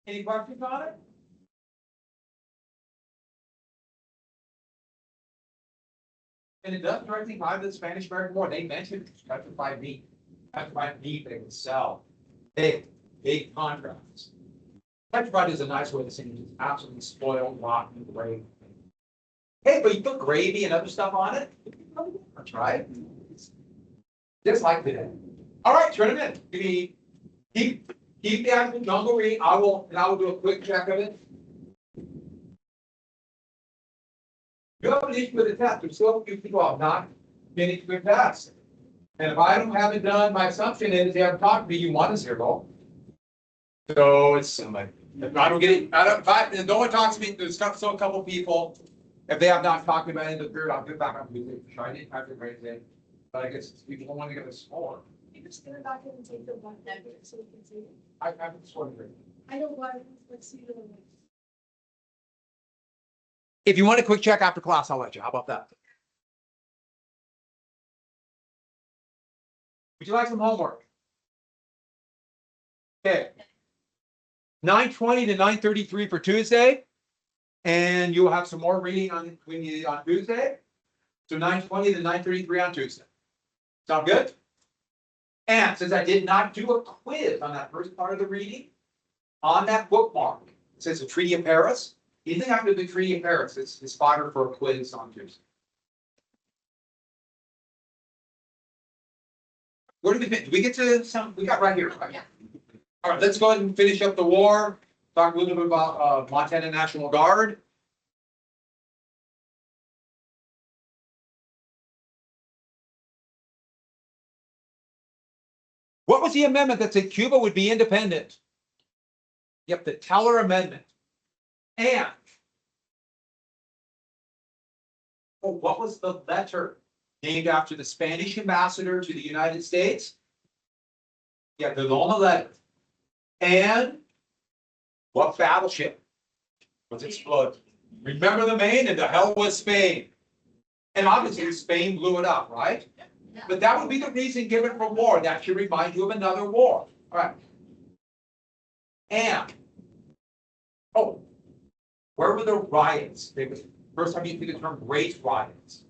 Any questions on it? And it does directly tie to the Spanish-American War. They mentioned petrified meat. Petrified meat they would sell. Big contracts. Petrified is a nice way to say it. It's absolutely spoiled, rotten, gravy. Hey, but you put gravy and other stuff on it? That's right. Just like that. All right, turn them in. Keep the actual jungle reading. I will do a quick check of it. You have an issue with the test. There's still a few people have not finished their test. And if I don't have it done, my assumption is they haven't talked to me, you want a 0. So it's somebody. If I don't get it, if no one talks to me, there's still a couple people. If they have not talked to me by the end of the period, I'll get back on Tuesday. I didn't have to raise it. But I guess people don't want to get a score. You just get it back in and take the one negative so we can see it. I haven't scored it. I don't want to see the one. If you want a quick check after class, I'll let you. How about that? Would you like some homework? Okay. 9:20 to 9:33 for Tuesday. And you'll have some more reading on Tuesday. So 9:20 to 9:33 on Tuesday. Sound good? And since I did not do a quiz on that first part of the reading, on that bookmark, it says the Treaty of Paris. Anything after the Treaty of Paris is fodder for a quiz on Tuesday. Where did we get? Did we get to some? We got right here. Right? Yeah. All right, let's go ahead and finish up the war. Talk a little bit about Montana National Guard. What was the amendment that said Cuba would be independent? Yep, the Teller Amendment. And what was the letter named after the Spanish ambassador to the United States? Yeah, the Lona letter. And what battleship was exploded? Remember the Maine, and the hell was Spain. And obviously Spain blew it up, right? Yeah. But that would be the reason given for war. That should remind you of another war. All right. And where were the riots? They was first time you see the term race riots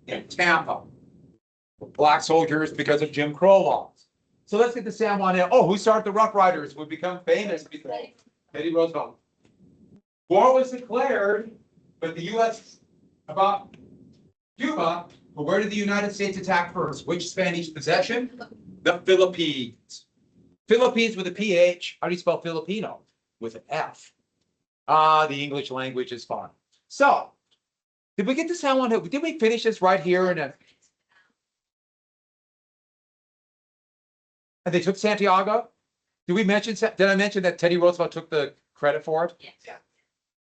in Tampa. Black soldiers because of Jim Crow laws. So let's get to San Juan. Who started the Rough Riders? Would become famous because Teddy Roosevelt. War was declared, but the U.S. about Cuba. But where did the United States attack first? Which Spanish possession? The Philippines. Philippines with a PH. How do you spell Filipino? With an F. The English language is fun. So, did we get to San Juan? Did we finish this right here? And they took Santiago? Did I mention that Teddy Roosevelt took the credit for it? Yes. Yeah.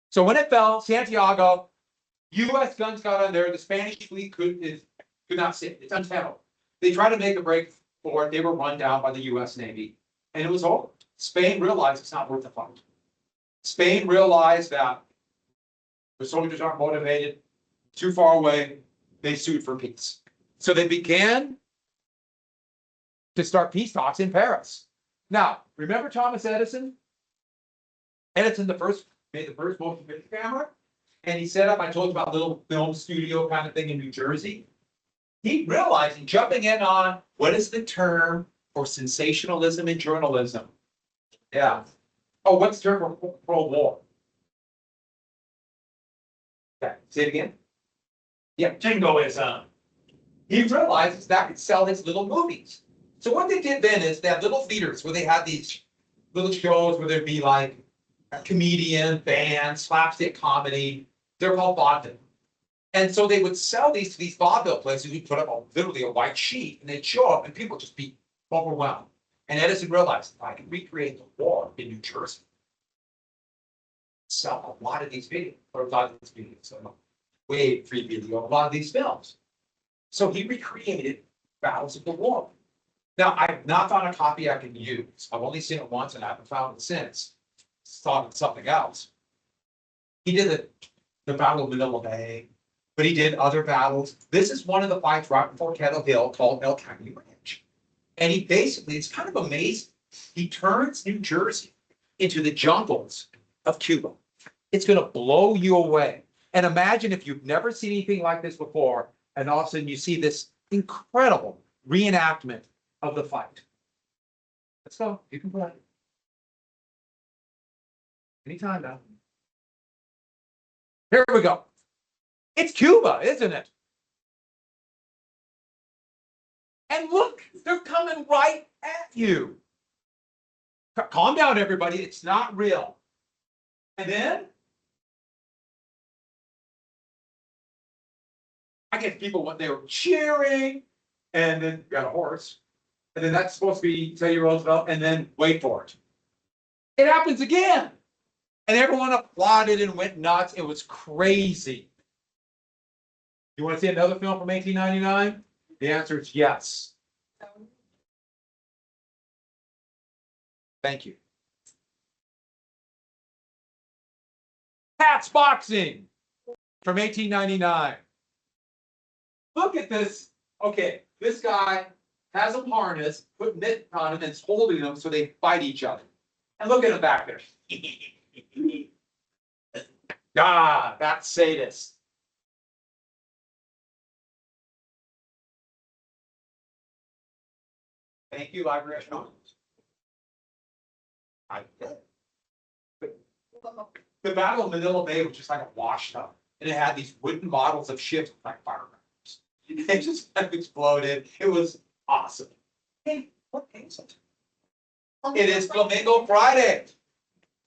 So when it fell, Santiago, U.S. guns got on there. The Spanish fleet could not sit. It's untenable. They tried to make a break for it. They were run down by the U.S. Navy. And it was over. Spain realized it's not worth the fight. Spain realized that the soldiers aren't motivated, too far away. They sued for peace. So they began to start peace talks in Paris. Now, remember Thomas Edison? Edison made the first motion picture camera. And he set up, I told you about a little film studio kind of thing in New Jersey. He realized, jumping in on what is the term for sensationalism in journalism? Yeah. What's the term for pro-war? Yeah, say it again. Yeah, jingoism. He realizes that could sell his little movies. So what they did then is they had little theaters where they had these little shows where there'd be like a comedian, band, slapstick comedy. They're called vaudeville. And so they would sell these to these vaudeville places who put up literally a white sheet, and they'd show up and people would just be overwhelmed. And Edison realized, if I can recreate the war in New Jersey, sell a lot of these videos, or a lot of these videos, so way free video, a lot of these films. So he recreated Battles of the War. Now, I've not found a copy I can use. I've only seen it once and I haven't found it since. Thought of something else. He did the Battle of Manila Bay, but he did other battles. This is one of the fights right before Kettle Hill called El Caney Ranch. And he basically, it's kind of amazing. He turns New Jersey into the jungles of Cuba. It's going to blow you away. And imagine if you've never seen anything like this before, and all of a sudden you see this incredible reenactment of the fight. Let's go. You can play. Anytime now. Here we go. It's Cuba, isn't it? And look, they're coming right at you. Calm down, everybody. It's not real. And then I get people when they were cheering, and then you got a horse, and then that's supposed to be Teddy Roosevelt, and then wait for it. It happens again. And everyone applauded and went nuts. It was crazy. You want to see another film from 1899? The answer is yes. Thank you. Pat's Boxing from 1899. Look at this. Okay, this guy has a harness, put mitt on him, and is holding them so they fight each other. And look at him back there. Ah, that's sadist. Thank you, Library of Congress. The Battle of Manila Bay was just like a washed up, and it had these wooden models of ships like firearms. It just kind of exploded. It was awesome. Hey, what is it? It is Flamingo Friday.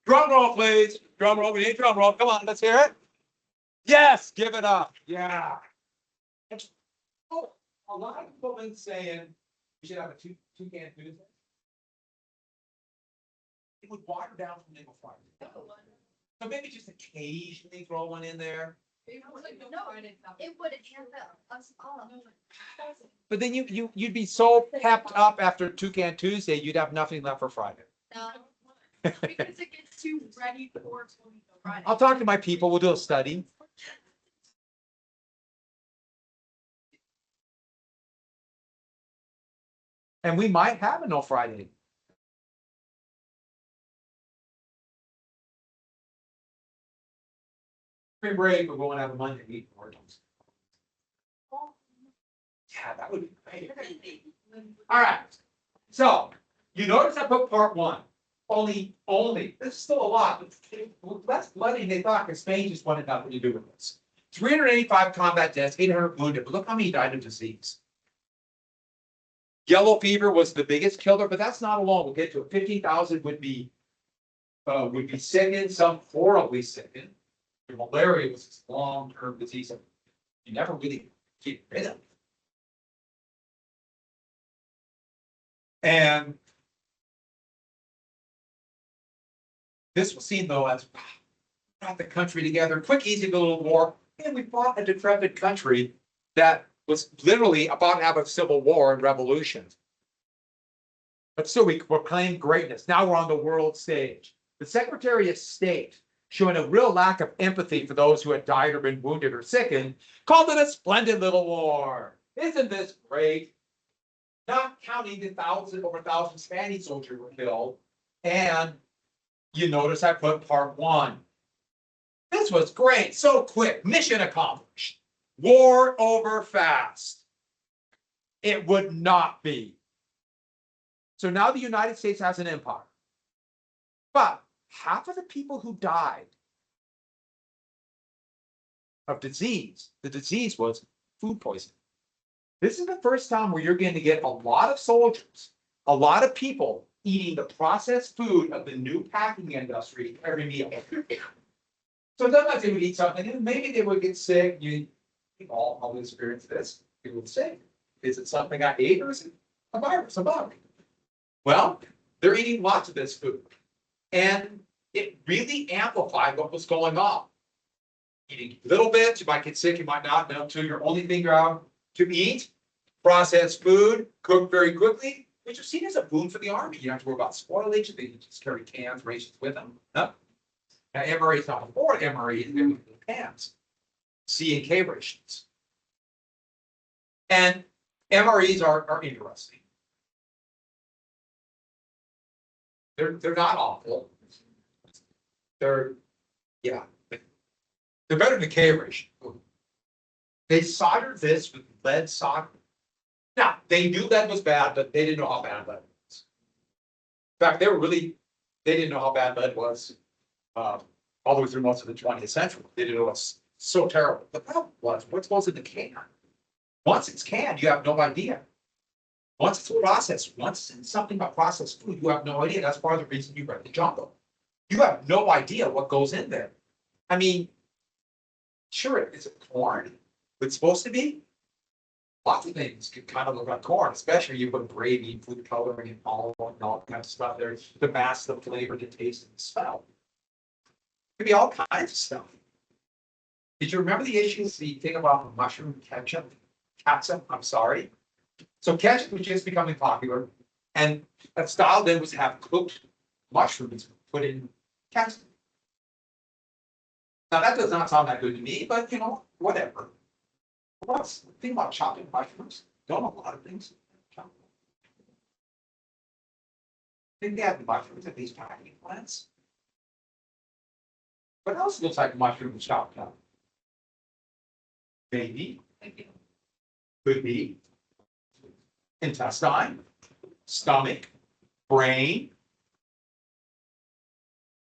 Drum roll, please. Drum roll. We need drum roll. Come on, let's hear it. Yes, give it up. Yeah. Oh, a lot of people have been saying we should have a two-can Tuesday. It would water down Flamingo Friday. So maybe just occasionally throw one in there. It would amp us all. But then you'd be so pepped up after Toucan Tuesday, you'd have nothing left for Friday. No, because it gets too ready for Friday. I'll talk to my people. We'll do a study. And we might have a no Friday. Spring break, we're going to have a Monday meeting. Yeah, that would be great. All right. So you notice I put part one. Only, this is still a lot, but less bloody than they thought, because Spain just wanted nothing to do with this. 385 combat deaths, 800 wounded, but look how many died of disease. Yellow fever was the biggest killer, but that's not alone. We'll get to it. 15,000 would be sickened, some horribly sickened. Malaria was this long-term disease that you never really get rid of. And this was seen though as brought the country together, quick, easy little war, and we fought a decrepit country that was literally about to have a civil war and revolution. But still, we proclaimed greatness. Now we're on the world stage. The Secretary of State, showing a real lack of empathy for those who had died or been wounded or sickened, called it a splendid little war. Isn't this great? Not counting the over 1,000 Spanish soldiers were killed. And you notice I put part one. This was great, so quick, mission accomplished. War over fast. It would not be. So now the United States has an empire. But half of the people who died of disease, the disease was food poisoning. This is the first time where you're going to get a lot of soldiers, a lot of people eating the processed food of the new packing industry every meal. So sometimes they would eat something and maybe they would get sick. You all probably experienced this. People would say, is it something I ate or is it a virus, a bug? Well, they're eating lots of this food. And it really amplified what was going on. Eating little bits, you might get sick, you might not know until your only thing out to eat, processed food, cooked very quickly, which was seen as a boon for the army. You don't have to worry about spoilage, they just carry cans, rations with them. No. Now MRE is not before MRE, they're with cans. C and K rations. And MREs are interesting. They're not awful. They're, yeah. They're better than K-Ridge. They soldered this with lead solder. Now, they knew lead was bad, but they didn't know how bad lead was. In fact, they didn't know how bad lead was, all the way through most of the 20th century. They didn't know it was so terrible. The problem was, what goes in the can? Once it's canned, you have no idea. Once it's processed, once it's something about processed food, you have no idea. That's part of the reason you read the jungle. You have no idea what goes in there. I mean, sure, it's corn. It's supposed to be. Lots of things can kind of look like corn, especially you put gravy, food coloring, and all kind of stuff there to mask the flavor, the taste, and the smell. It could be all kinds of stuff. Did you remember the issues, the thing about mushroom ketchup? Catsup, I'm sorry. So ketchup was just becoming popular, and a style then was to have cooked mushrooms put in ketchup. Now that does not sound that good to me, but whatever. What's the thing about chopping mushrooms? Don't know a lot of things. I think they have mushrooms at these packing plants. What else looks like mushrooms chopped up? Maybe. Could be. Intestine, stomach, brain.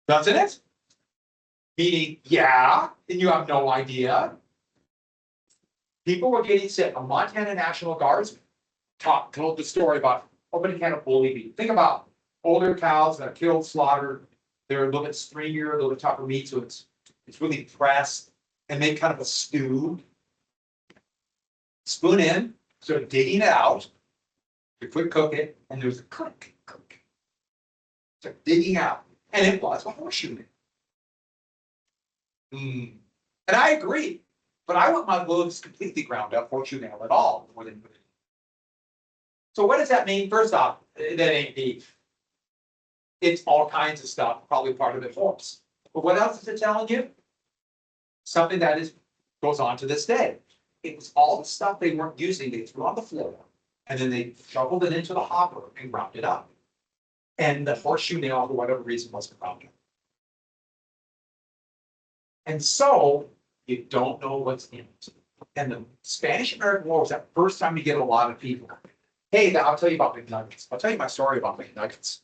Doesn't it? Meaning, yeah, and you have no idea. People were getting sick. A Montana National Guardsman told the story about opening a can of bully beef. Think about older cows that are killed, slaughtered. They're a little bit stringier, a little bit tougher meat, so it's really pressed and make kind of a stew. Spoon in, sort of digging it out. You quick cook it, and there's a click. So digging out, and it was a horseshoe. And I agree. But I want my loaves completely ground up, horseshoe nail at all. So what does that mean? First off, that ain't beef. It's all kinds of stuff, probably part of it horse. But what else is it telling you? Something that goes on to this day. It was all the stuff they weren't using, they threw on the floor, and then they shoveled it into the hopper and ground it up. And the horseshoe nail, for whatever reason, wasn't ground up. And so you don't know what's in it. And the Spanish-American War was that first time you get a lot of people. Hey, I'll tell you about McNuggets. I'll tell you my story about McNuggets.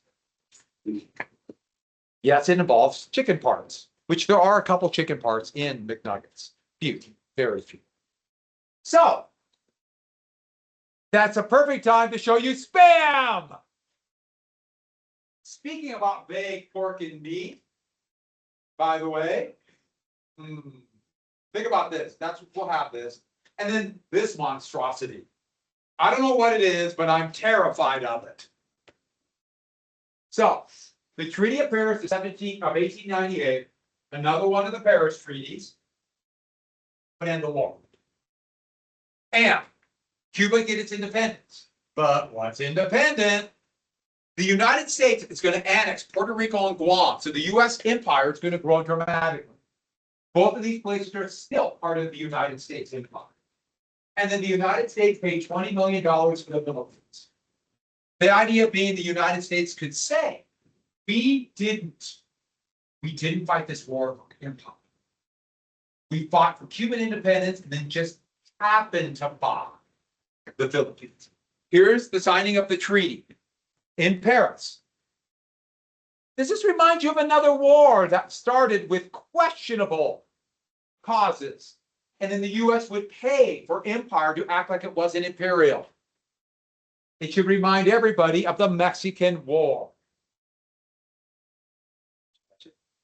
Yes, it involves chicken parts, which there are a couple chicken parts in McNuggets. Few, very few. So, that's a perfect time to show you Spam! Speaking about baked pork and meat, by the way, think about this. We'll have this. And then this monstrosity. I don't know what it is, but I'm terrified of it. So, the Treaty of Paris of 1898, another one of the Paris treaties, would end the war. And Cuba get its independence. But once independent, the United States is going to annex Puerto Rico and Guam. So the U.S. empire is going to grow dramatically. Both of these places are still part of the United States empire. And then the United States paid $20 million for the Philippines. The idea being the United States could say, we didn't fight this war for empire. We fought for Cuban independence and then just happened to buy the Philippines. Here's the signing of the treaty in Paris. Does this remind you of another war that started with questionable causes? And then the US would pay for empire to act like it wasn't imperial. It should remind everybody of the Mexican War.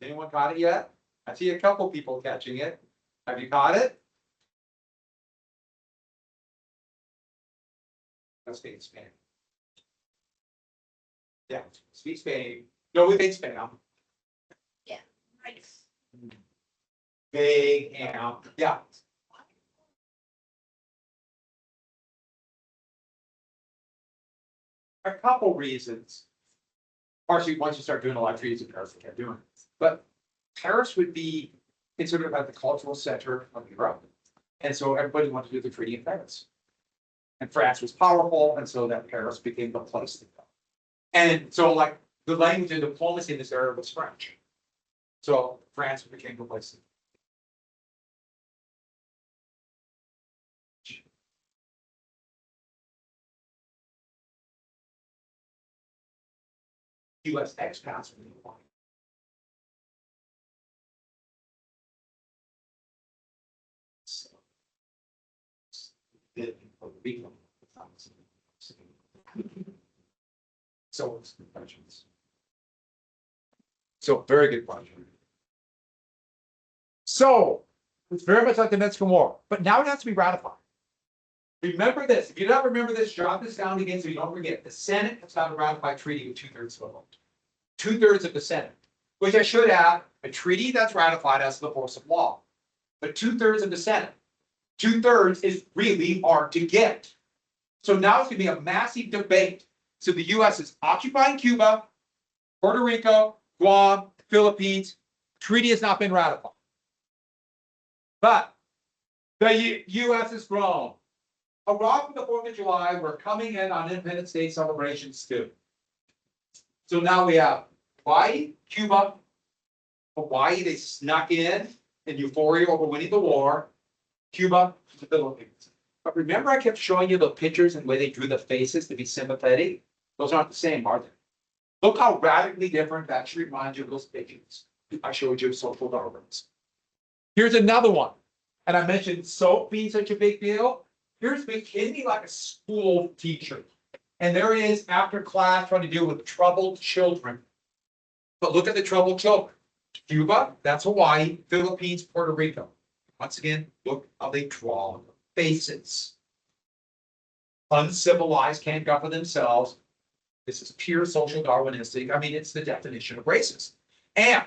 Anyone caught it yet? I see a couple people catching it. Have you caught it? Let's speak Spanish. Yeah, speak Spanish. No, we made Spanish. Yeah, nice. Big ham. Yeah. A couple reasons. Partially, once you start doing a lot of treaties in Paris, they kept doing it. But Paris would be considered about the cultural center of Europe. And so everybody wanted to do the treaty in Paris. And France was powerful, and so that Paris became the place to go. And so, like, the language of diplomacy in this era was French. So France became complacent. US expats from the line. So it's the questions. So very good question. So it's very much like the Mexican War, but now it has to be ratified. Remember this. If you don't remember this, jot this down again so you don't forget. The Senate has got to ratify a treaty with 2/3 vote. 2/3 of the Senate, which I should add, a treaty that's ratified has the force of law. But 2/3 of the Senate, 2/3 is really hard to get. So now it's going to be a massive debate. So the US is occupying Cuba, Puerto Rico, Guam, Philippines. Treaty has not been ratified. But the US has grown. Around the 4th of July, we're coming in on Independence Day celebrations too. So now we have Hawaii, Cuba, Hawaii, they snuck in euphoria over winning the war, Cuba, the Philippines. But remember I kept showing you the pictures and the way they drew the faces to be sympathetic? Those aren't the same, are they? Look how radically different that should remind you of those pictures I showed you of social Darwins. Here's another one. And I mentioned soap being such a big deal. Here's McKinney like a school teacher. And there he is after class trying to deal with troubled children. But look at the troubled children. Cuba, that's Hawaii, Philippines, Puerto Rico. Once again, look how they draw faces. Uncivilized, can't govern themselves. This is pure social Darwinistic. I mean, it's the definition of racist. And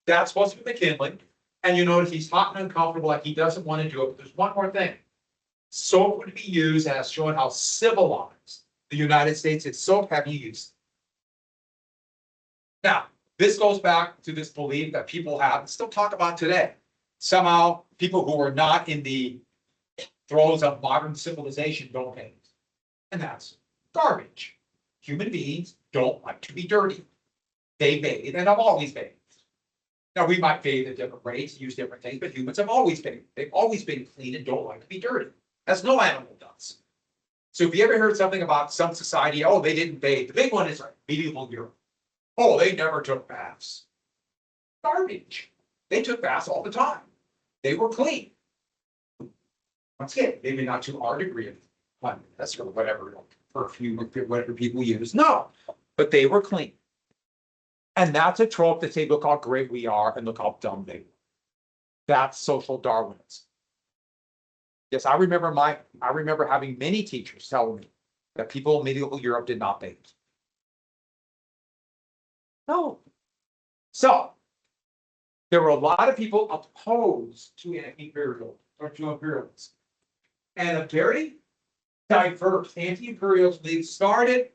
that's supposed to be McKinley. And you notice he's hot and uncomfortable, like he doesn't want to do it. But there's one more thing. Soap would be used as showing how civilized the United States is. Soap heavy use. Now, this goes back to this belief that people have and still talk about today. Somehow, people who are not in the throes of modern civilization don't bathe. And that's garbage. Human beings don't like to be dirty. They bathe and have always bathed. Now, we might bathe at different rates, use different things, but humans have always bathed. They've always been clean and don't like to be dirty. As no animal does. So if you ever heard something about some society, oh, they didn't bathe. The big one is like medieval Europe. Oh, they never took baths. Garbage. They took baths all the time. They were clean. Once again, maybe not to our degree of cleanliness or whatever, perfume or whatever people use. No, but they were clean. And that's a trope to say, look how great we are and look how dumb they were. That's social Darwinism. Yes, I remember having many teachers tell me that people in medieval Europe did not bathe. No. So there were a lot of people opposed to anti-imperial or to imperialism. And a very diverse anti-imperialist league started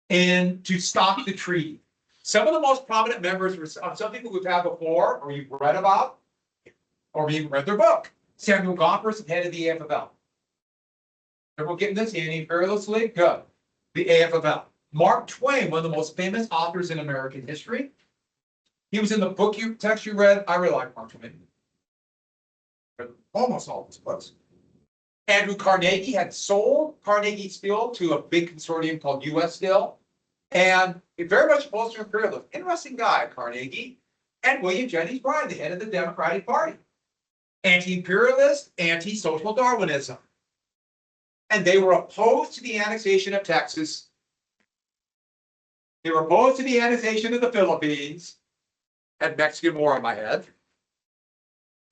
and to stop the treaty. Some of the most prominent members were some people we've had before, or you've read about, or even read their book. Samuel Gompers, head of the AFL. Everyone getting this? Anti-imperialist league? Good. The AFL. Mark Twain, one of the most famous authors in American history. He was in the book text you read. I really like Mark Twain. Almost all of his books. Andrew Carnegie had sold Carnegie Steel to a big consortium called US Steel. And it very much opposed to imperialism. Interesting guy, Carnegie. And William Jennings Bryan, the head of the Democratic Party. Anti-imperialist, anti-social Darwinism. And they were opposed to the annexation of Texas. They were opposed to the annexation of the Philippines. Had Mexican War on my head.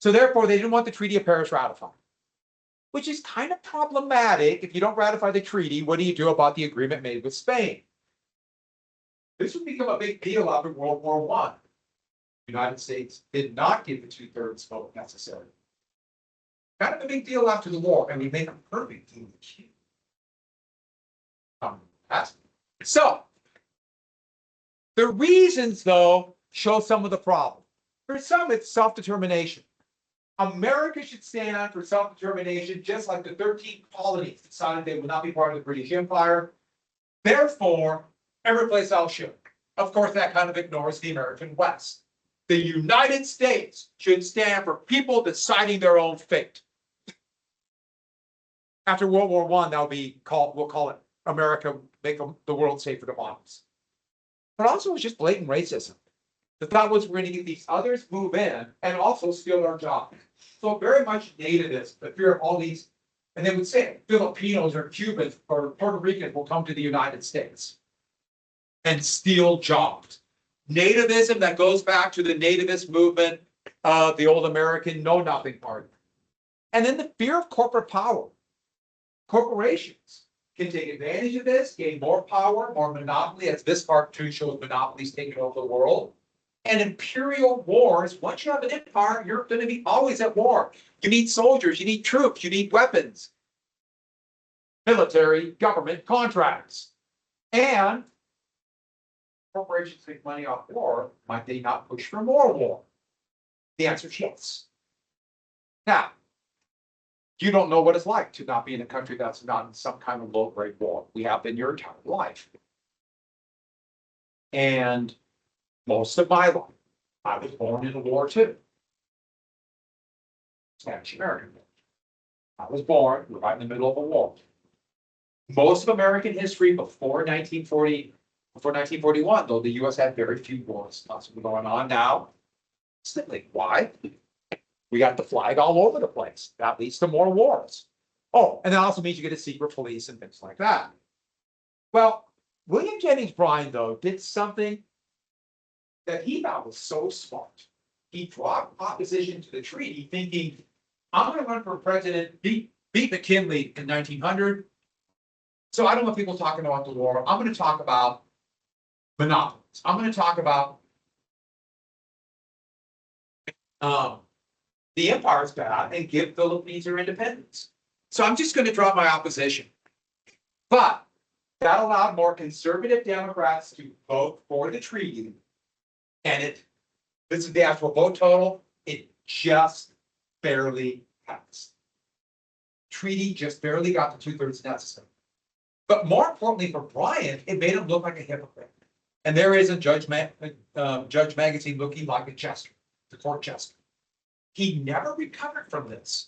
So therefore, they didn't want the Treaty of Paris ratified. Which is kind of problematic. If you don't ratify the treaty, what do you do about the agreement made with Spain? This would become a big deal after World War I. The United States did not give the 2/3 vote necessary. Kind of a big deal after the war, and we made a perfect deal. So, the reasons, though, show some of the problem. For some, it's self-determination. America should stand for self-determination, just like the 13 colonies decided they would not be part of the British Empire. Therefore, every place else should. Of course, that kind of ignores the American West. the United States should stand for people deciding their own fate. After World War I, that'll be called, we'll call it America, make the world safe for democracy. But also it's just blatant racism. The thought was we're gonna get these others move in and also steal our jobs. So very much nativism, the fear of all these, and they would say Filipinos or Cubans or Puerto Ricans will come to the United States and steal jobs. Nativism that goes back to the nativist movement of the old American Know Nothing Party. And then the fear of corporate power. Corporations can take advantage of this, gain more power, more monopoly, as this cartoon shows monopolies taking over the world. And imperial wars, once you have an empire, you're going to be always at war. You need soldiers, you need troops, you need weapons, military, government contracts. And corporations make money off war, might they not push for more war? The answer is yes. Now, you don't know what it's like to not be in a country that's not in some kind of low-grade war. We have been your entire life. And most of my life, I was born in a war too. Spanish American War. I was born right in the middle of a war. Most of American history before 1940, before 1941, though the US had very few wars. Lots of them going on now. Simply, why? We got the flag all over the place. That leads to more wars. Oh, and that also means you get a secret police and things like that. Well, William Jennings Bryan, though, did something that he thought was so smart. He dropped opposition to the treaty, thinking, I'm going to run for president, beat McKinley in 1900. So I don't want people talking about the war. I'm going to talk about monopolies. I'm going to talk about the empire's bad and give Philippines their independence. So I'm just going to drop my opposition. But that allowed more conservative Democrats to vote for the treaty. And this is the actual vote total, it just barely passed. Treaty just barely got the 2/3 necessary. But more importantly for Bryan, it made him look like a hypocrite. And there is a Judge Magazine looking like a jester, the court jester. He never recovered from this,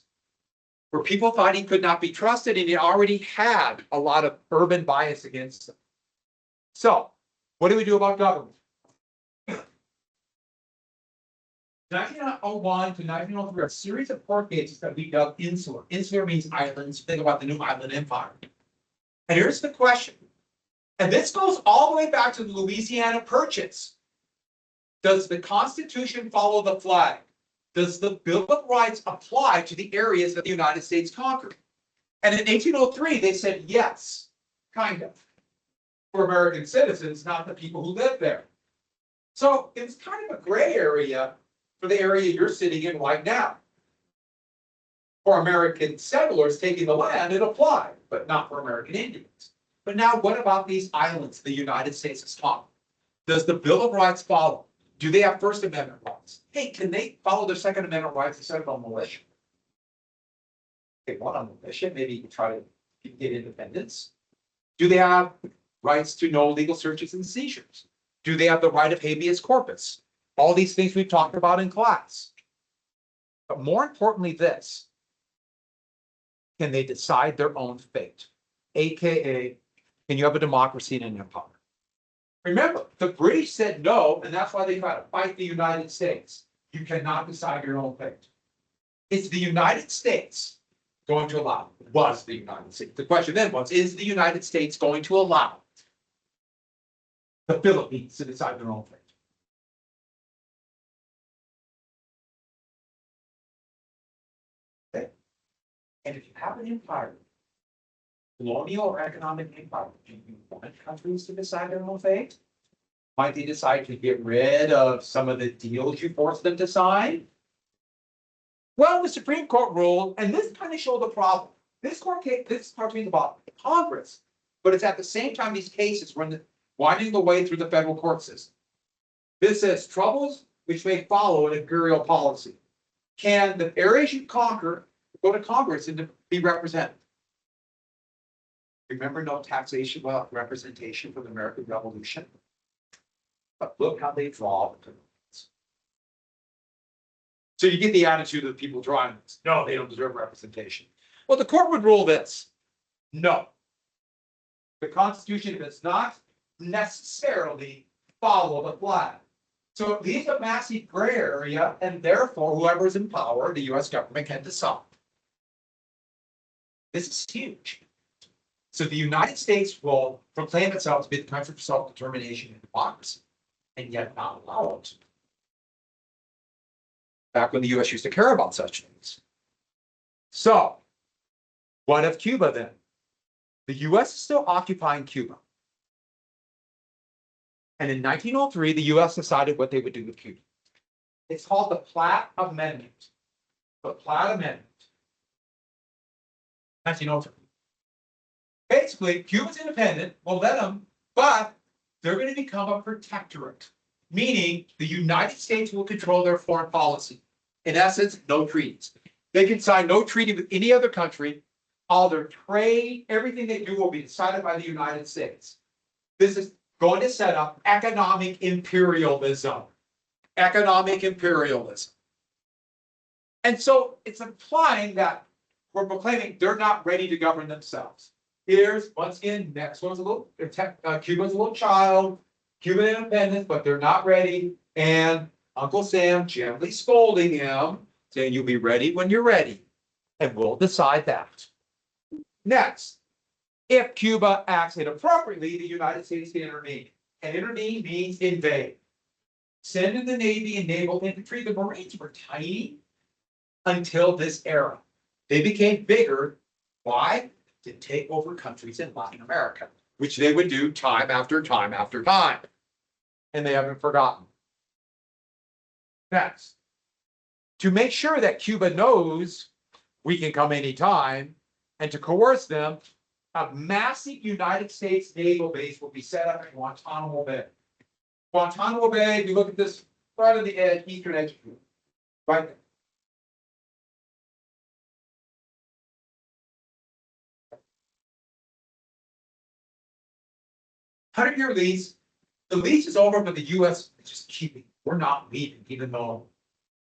where people thought he could not be trusted and he already had a lot of urban bias against him. So what do we do about government? 1901 to 1903 are a series of court cases that we dubbed insular. Insular means islands. Think about the new island empire. And here's the question. And this goes all the way back to the Louisiana Purchase. Does the Constitution follow the flag? Does the Bill of Rights apply to the areas that the United States conquered? And in 1803, they said yes, kind of, for American citizens, not the people who live there. So it's kind of a gray area for the area you're sitting in right now. For American settlers taking the land, it applied, but not for American Indians. But now what about these islands the United States has conquered? Does the Bill of Rights follow? Do they have First Amendment rights? Hey, can they follow their Second Amendment rights instead of on militia? They want on militia, maybe you can try to get independence. Do they have rights to no legal searches and seizures? Do they have the right of habeas corpus? All these things we've talked about in class. But more importantly, this, can they decide their own fate? AKA, can you have a democracy in an empire? Remember, the British said no, and that's why they try to fight the United States. You cannot decide your own fate. Is the United States going to allow? Was the United States? The question then was, is the United States going to allow the Philippines to decide their own fate? Okay. And if you have an empire, colonial or economic empire, do you want countries to decide their own fate? Might they decide to get rid of some of the deals you forced them to sign? Well, the Supreme Court ruled, and this kind of showed the problem. This court case, this cartoon is about Congress, but it's at the same time these cases run winding the way through the federal court system. This says troubles which may follow an imperial policy. Can the areas you conquer go to Congress and be represented? Remember, no taxation without representation for the American Revolution? But look how they draw the So you get the attitude of the people drawing this. No, they don't deserve representation. Well, the court would rule this. No. The Constitution does not necessarily follow the flag. So it leaves a massive gray area, and therefore whoever's in power, the US government, can decide. This is huge. So the United States will proclaim itself to be the country for self-determination and democracy, and yet not allow it. Back when the US used to care about such things. So, what of Cuba then? The US is still occupying Cuba. And in 1903, the US decided what they would do with Cuba. It's called the Platt Amendment. The Platt Amendment. 1903. Basically, Cuba's independent, we'll let them, but they're going to become a protectorate, meaning the United States will control their foreign policy. In essence, no treaties. They can sign no treaty with any other country. All their trade, everything they do will be decided by the United States. This is going to set up economic imperialism. Economic imperialism. And so it's implying that we're proclaiming they're not ready to govern themselves. Here's, once again, next one's a little, Cuba's a little child, Cuban independence, but they're not ready. And Uncle Sam gently scolding him, saying, you'll be ready when you're ready. And we'll decide that. Next, if Cuba acts inappropriately, the United States can intervene. And intervene means invade. Send in the Navy and naval infantry. The Marines were tiny until this era. They became bigger. Why? To take over countries in Latin America, which they would do time after time after time. And they haven't forgotten. Next, to make sure that Cuba knows we can come anytime and to coerce them, a massive United States naval base will be set up at Guantanamo Bay. Guantanamo Bay, if you look at this right on the edge, eastern edge, right there. 100-year lease. The lease is over, but the US is just keeping. We're not leaving, even though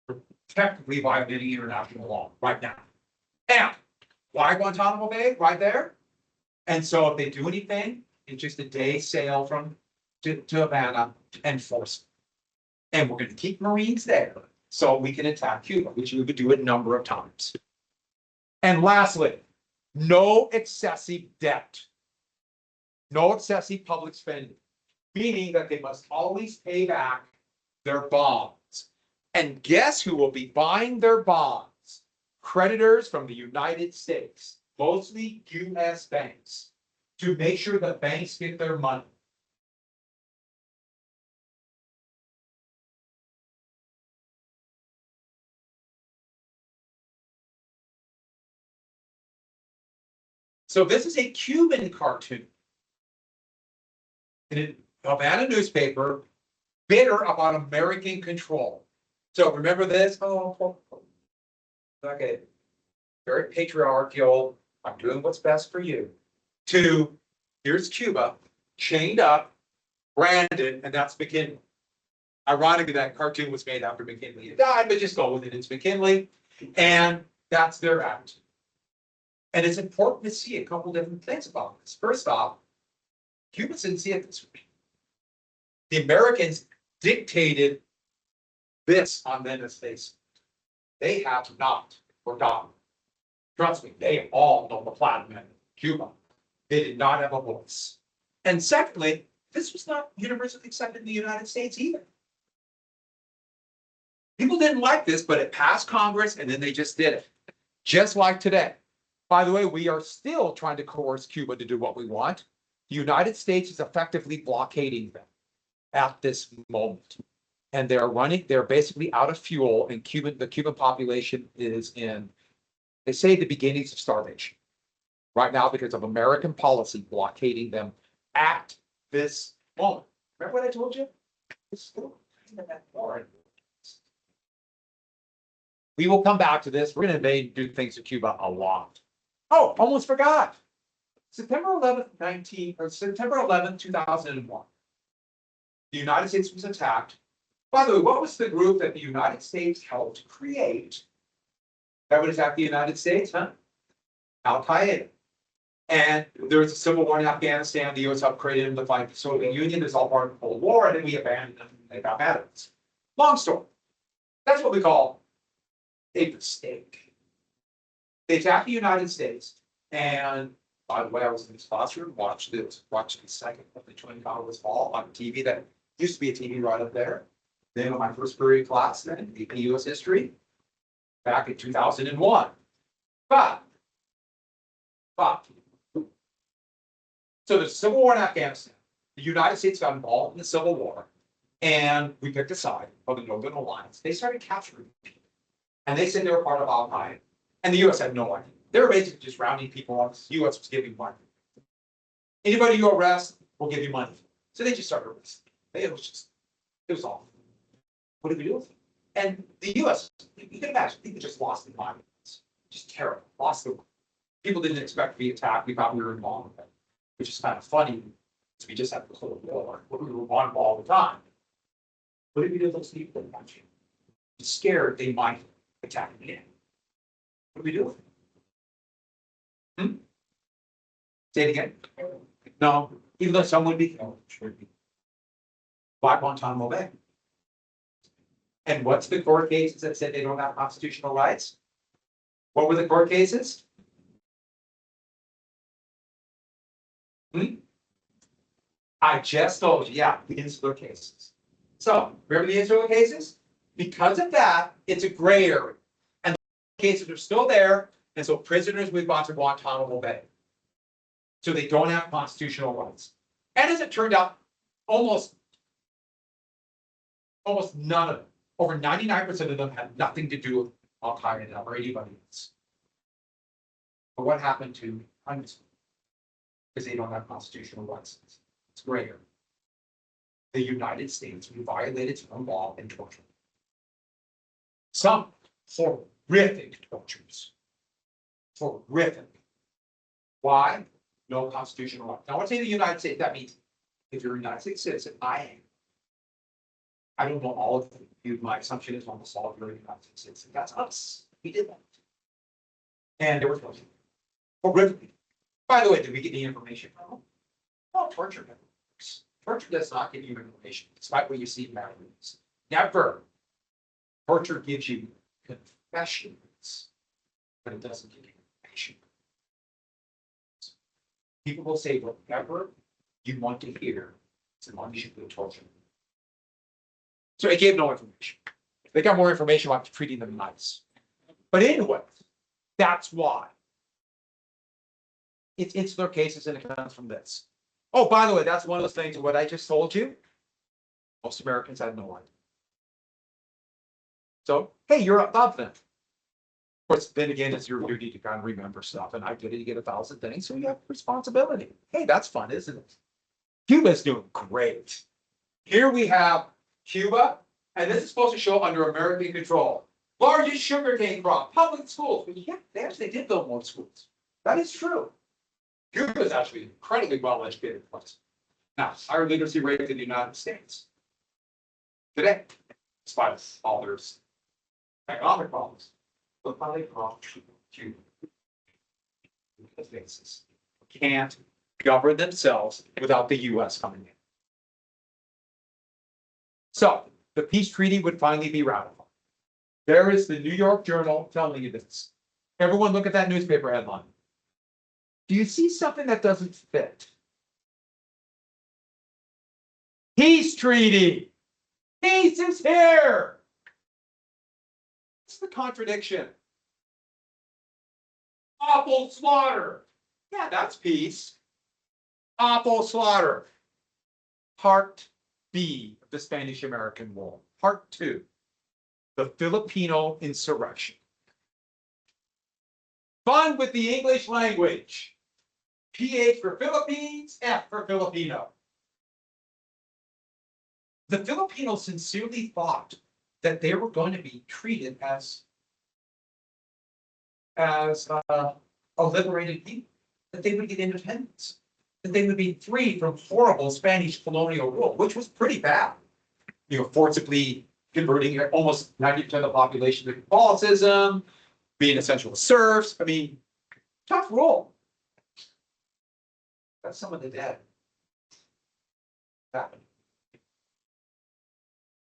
we're technically violating international law right now. And why Guantanamo Bay? Right there. And so if they do anything, it's just a day sail from to Havana and force it. And we're going to keep Marines there so we can attack Cuba, which we would do a number of times. And lastly, no excessive debt. No excessive public spending, meaning that they must always pay back their bonds. And guess who will be buying their bonds? Creditors from the United States, mostly US banks, to make sure that banks get their money. So this is a Cuban cartoon. In a Havana newspaper, bitter about American control. So remember this? Oh, okay. Very patriarchal. I'm doing what's best for you. To here's Cuba, chained up, branded, and that's McKinley. Ironically, that cartoon was made after McKinley had died, but just go with it. It's McKinley, and that's their attitude. And it's important to see a couple different things about this. First off, Cubans didn't see it this way. The Americans dictated this on Venice face. They have not forgotten. Trust me, they all know the Platt Amendment. Cuba. They did not have a voice. And secondly, this was not universally accepted in the United States either. People didn't like this, but it passed Congress and then they just did it. Just like today. By the way, we are still trying to coerce Cuba to do what we want. The United States is effectively blockading them at this moment. And they're basically out of fuel, and the Cuban population is in, they say, the beginnings of starvation right now because of American policy blockading them at this moment. Remember what I told you? It's still kind of that far. We will come back to this. We're going to invade and do things to Cuba a lot. Oh, almost forgot. September 11th, 2001, the United States was attacked By the way, what was the group that the United States helped create that would attack the United States, huh? Al Qaeda. And there was a civil war in Afghanistan. The US upgraded them to fight the Soviet Union. This is all part of the Cold War, and then we abandoned them. And they got mad at us. Long story. That's what we call a mistake. They attacked the United States, and by the way, I was in this classroom, watched the second of the Twin Towers fall on TV that used to be a TV right up there. Then on my first period class, then AP US history, back in 2001. But, so the Civil War in Afghanistan, the United States got involved in the Civil War, and we picked a side of the Northern Alliance. They started capturing people, and they said they were part of Al Qaeda, and the US had no idea. They were basically just rounding people up. The US was giving money. Anybody you arrest, we'll give you money. So they just started arresting. It was awful. What did we do with it? And the US, you can imagine, people just lost their minds. Just terrible. Lost their mind. People didn't expect to be attacked. We thought we were involved with it, which is kind of funny. We just had the Cold War. We were on all the time. What did we do with those people in the country? Scared they might attack again. What did we do with it? Say it again. No, even though some would be killed. Why Guantanamo Bay? And what's the court cases that said they don't have constitutional rights? What were the court cases? I just told you, yeah, the insular cases. So, remember the insular cases? Because of that, it's a gray area. And the cases are still there, and so prisoners we've gone to Guantanamo Bay. So they don't have constitutional rights. And as it turned out, almost none of them, over 99% of them had nothing to do with Al Qaeda or anybody else. But what happened to hundreds of them? Because they don't have constitutional rights. It's gray area. The United States, we violated some law and torture. Some horrific tortures. Horrific. Why? No constitutional right. Now, I want to say the United States, that means if you're a United States citizen, I am. I don't know all of you. My assumption is almost all of you are United States citizens. That's us. We did that. And there was torture. Horrific. By the way, did we get any information from them? No, torture never works. Torture does not give you information, despite what you see in magazines. Never. Torture gives you confessions, but it doesn't give you information. People will say whatever you want to hear, as long as you do torture. So it gave no information. They got more information about treating them nice. But anyway, that's why. It's insular cases, and it comes from this. Oh, by the way, that's one of those things, what I just told you, most Americans have no idea. So, hey, you're above them. Of course, then again, it's your duty to kind of remember stuff, and I did it to get 1,000 things, so you have responsibility. Hey, that's fun, isn't it? Cuba's doing great. Here we have Cuba, and this is supposed to show under American control. Largest sugarcane crop, public schools. But yeah, they actually did build more schools. That is true. Cuba is actually an incredibly well-educated place. Now, higher literacy rate than the United States. Today, despite all their economic problems. Look how they brought Cuba. The faces. Can't govern themselves without the US coming in. So, the peace treaty would finally be ratified. There is the New York Journal telling you this. Everyone look at that newspaper headline. Do you see something that doesn't fit? Peace treaty. Peace is here. What's the contradiction? Awful slaughter. Yeah, that's peace. Awful slaughter. Part B of the Spanish-American War. Part 2. The Filipino insurrection. Fun with the English language. PH for Philippines, F for Filipino. The Filipinos sincerely thought that they were going to be treated as a liberated people, that they would get independence, that they would be free from horrible Spanish colonial rule, which was pretty bad. forcibly converting almost 90% of the population to Catholicism, being essential serfs. I mean, tough rule. That's some of the dead. Happened.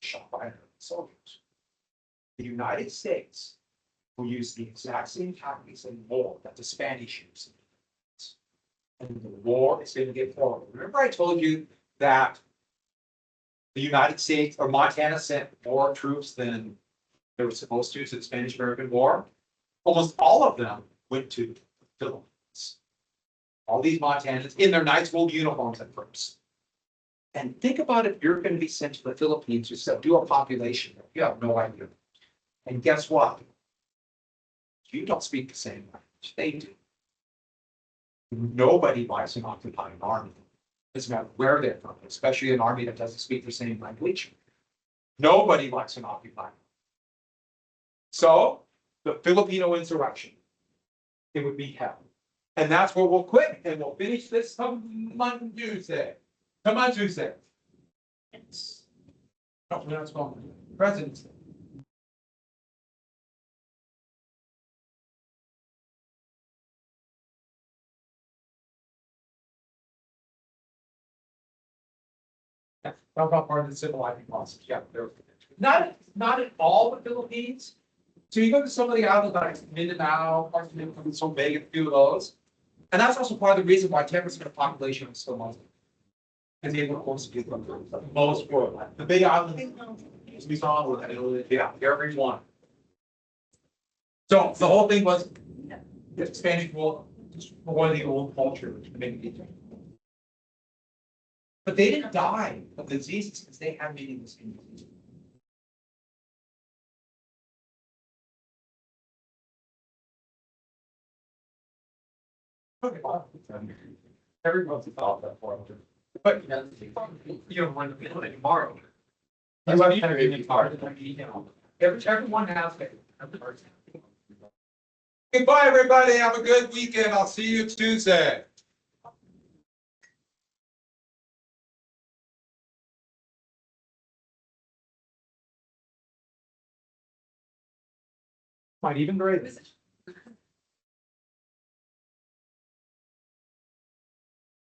Shot by soldiers. The United States will use the exact same tactics and more that the Spanish used. And the war is going to get horrible. Remember I told you that the United States or Montana sent more troops than they were supposed to the Spanish-American War? Almost all of them went to the Philippines. All these Montanans in their Knights Wool uniforms at first. And think about if you're going to be sent to the Philippines to subdue a population. You have no idea. And guess what? You don't speak the same language. They do. Nobody likes an occupying army. Doesn't matter where they're from, especially an army that doesn't speak the same language. Nobody likes an occupying. So the Filipino insurrection, it would be hell. And that's where we'll quit and we'll finish this come on Tuesday. Come on Tuesday. Oh, no, it's wrong. President's Day. That's about part of the civil life process. Yeah, they're not at all the Philippines. So you go to some of the islands like Mindanao, parts of Mindanao, so big, a few of those. And that's also part of the reason why 10% of the population is still Muslim. And they were close to people. Most were. The big islands, we saw with everyone. So the whole thing was the Spanish rule, one of the old culture to make it easier. But they didn't die of diseases because they had many of the same diseases. Everyone's thought that for them. But you don't want to feel it tomorrow. You want to be part of the everyone has it. Goodbye, everybody. Have a good weekend. I'll see you Tuesday. Might even greater.